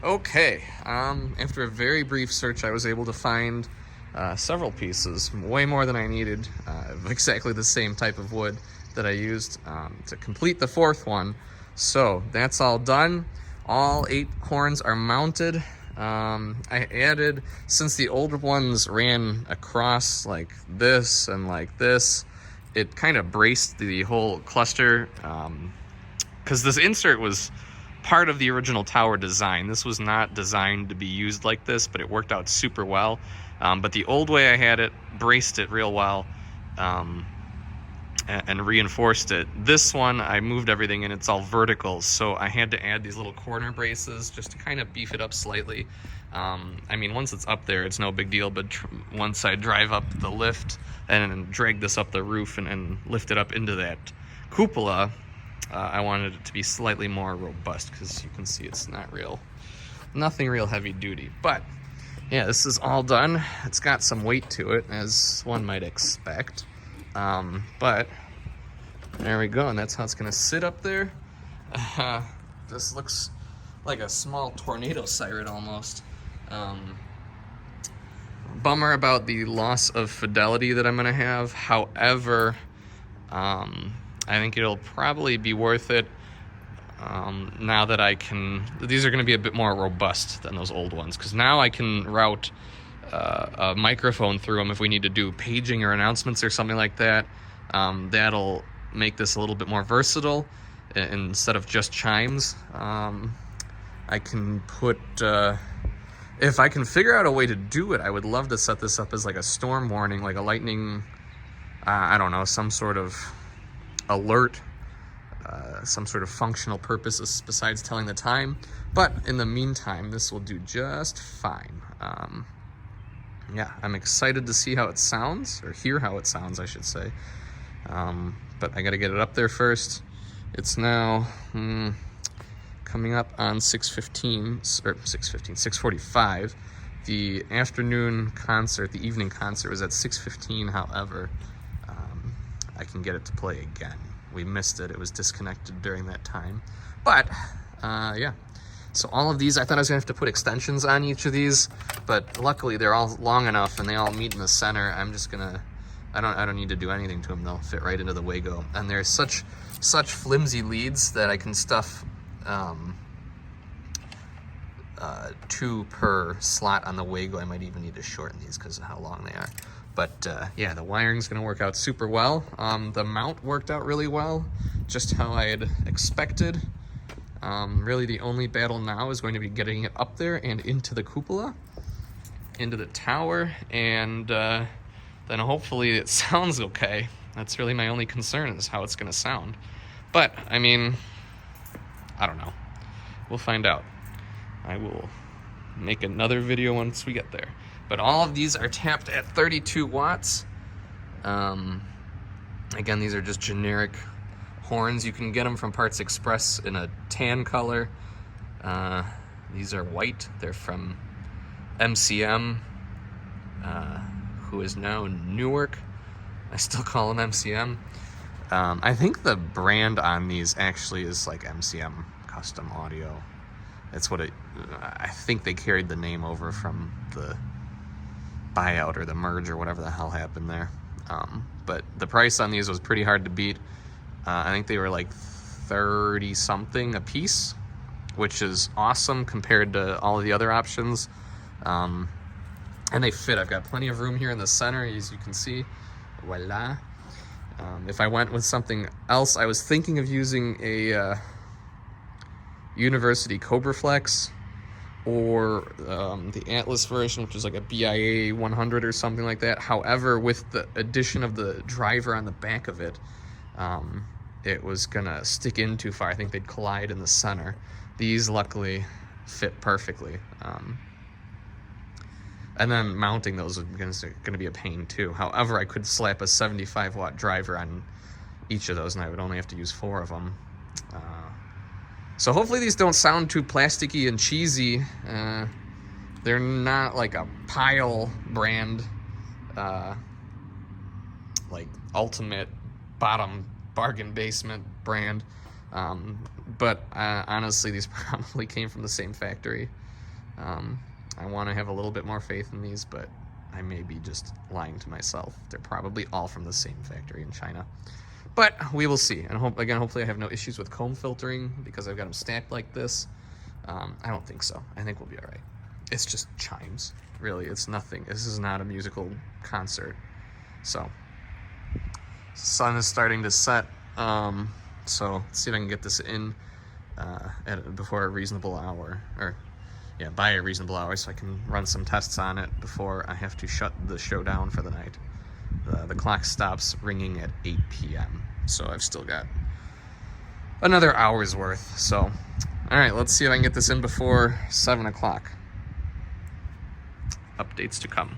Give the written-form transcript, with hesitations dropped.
Okay, after a very brief search, I was able to find several pieces, way more than I needed, of exactly the same type of wood that I used to complete the fourth one. So that's all done. All 8 horns are mounted. I added, since the older ones ran across like this and like this, it kind of braced the whole cluster, because this insert was part of the original tower design. This was not designed to be used like this, but it worked out super well. But the old way I had it braced it real well, and reinforced it. This one, I moved everything and it's all vertical, so I had to add these little corner braces just to kind of beef it up slightly. I mean, once it's up there, it's no big deal, but once I drive up the lift and drag this up the roof and lift it up into that cupola, I wanted it to be slightly more robust, because you can see it's nothing real heavy duty. But yeah, this is all done. It's got some weight to it, as one might expect. But there we go, and that's how it's gonna sit up there. This looks like a small tornado siren almost. Bummer about the loss of fidelity that I'm gonna have. However, I think it'll probably be worth it now that these are gonna be a bit more robust than those old ones, because now I can route a microphone through them if we need to do paging or announcements or something like that. That'll make this a little bit more versatile. Instead of just chimes, I can put, if I can figure out a way to do it, I would love to set this up as like a storm warning, like a lightning, I don't know, some sort of alert, some sort of functional purpose besides telling the time. But in the meantime, this will do just fine. Yeah, I'm excited to see how it sounds, or hear how it sounds, I should say. But I gotta get it up there first. It's now coming up on 6:45. The afternoon concert, the evening concert, was at 6:15. However, I can get it to play again. We missed it. It was disconnected during that time. But yeah. So all of these, I thought I was gonna have to put extensions on each of these, but luckily they're all long enough and they all meet in the center. I'm just gonna, I don't need to do anything to them. They'll fit right into the Wago. And they're such flimsy leads that I can stuff 2 per slot on the Wago. I might even need to shorten these because of how long they are. But yeah, the wiring's gonna work out super well. The mount worked out really well, just how I had expected. Really the only battle now is going to be getting it up there and into the cupola, into the tower, and then hopefully it sounds okay. That's really my only concern, is how it's going to sound. But, I mean, I don't know. We'll find out. I will make another video once we get there. But all of these are tapped at 32 watts. Again, these are just generic horns. You can get them from Parts Express in a tan color. These are white. They're from MCM, who is now in Newark. I still call them MCM. I think the brand on these actually is like MCM Custom Audio. That's what I think they carried the name over from the buyout or the merge or whatever the hell happened there. But the price on these was pretty hard to beat. I think they were like 30 something a piece, which is awesome compared to all of the other options. And they fit. I've got plenty of room here in the center, as you can see. Voila. If I went with something else, I was thinking of using a University Cobra Flex, or the Atlas version, which is like a BIA 100 or something like that. However, with the addition of the driver on the back of it, it was gonna stick in too far. I think they'd collide in the center. These luckily fit perfectly. And then mounting those is gonna be a pain too. However, I could slap a 75 watt driver on each of those and I would only have to use 4 of them. So hopefully these don't sound too plasticky and cheesy. They're not like a Pile brand, like ultimate bottom bargain basement brand. But honestly, these probably came from the same factory. I want to have a little bit more faith in these, but I may be just lying to myself. They're probably all from the same factory in China. But we will see. And hopefully I have no issues with comb filtering because I've got them stacked like this. I don't think so. I think we'll be all right. It's just chimes. Really, it's nothing. This is not a musical concert. So, sun is starting to set. So let's see if I can get this in before a reasonable hour, or yeah, by a reasonable hour, so I can run some tests on it before I have to shut the show down for the night. The clock stops ringing at 8 p.m. So I've still got another hour's worth. So, all right, let's see if I can get this in before 7 o'clock. Updates to come.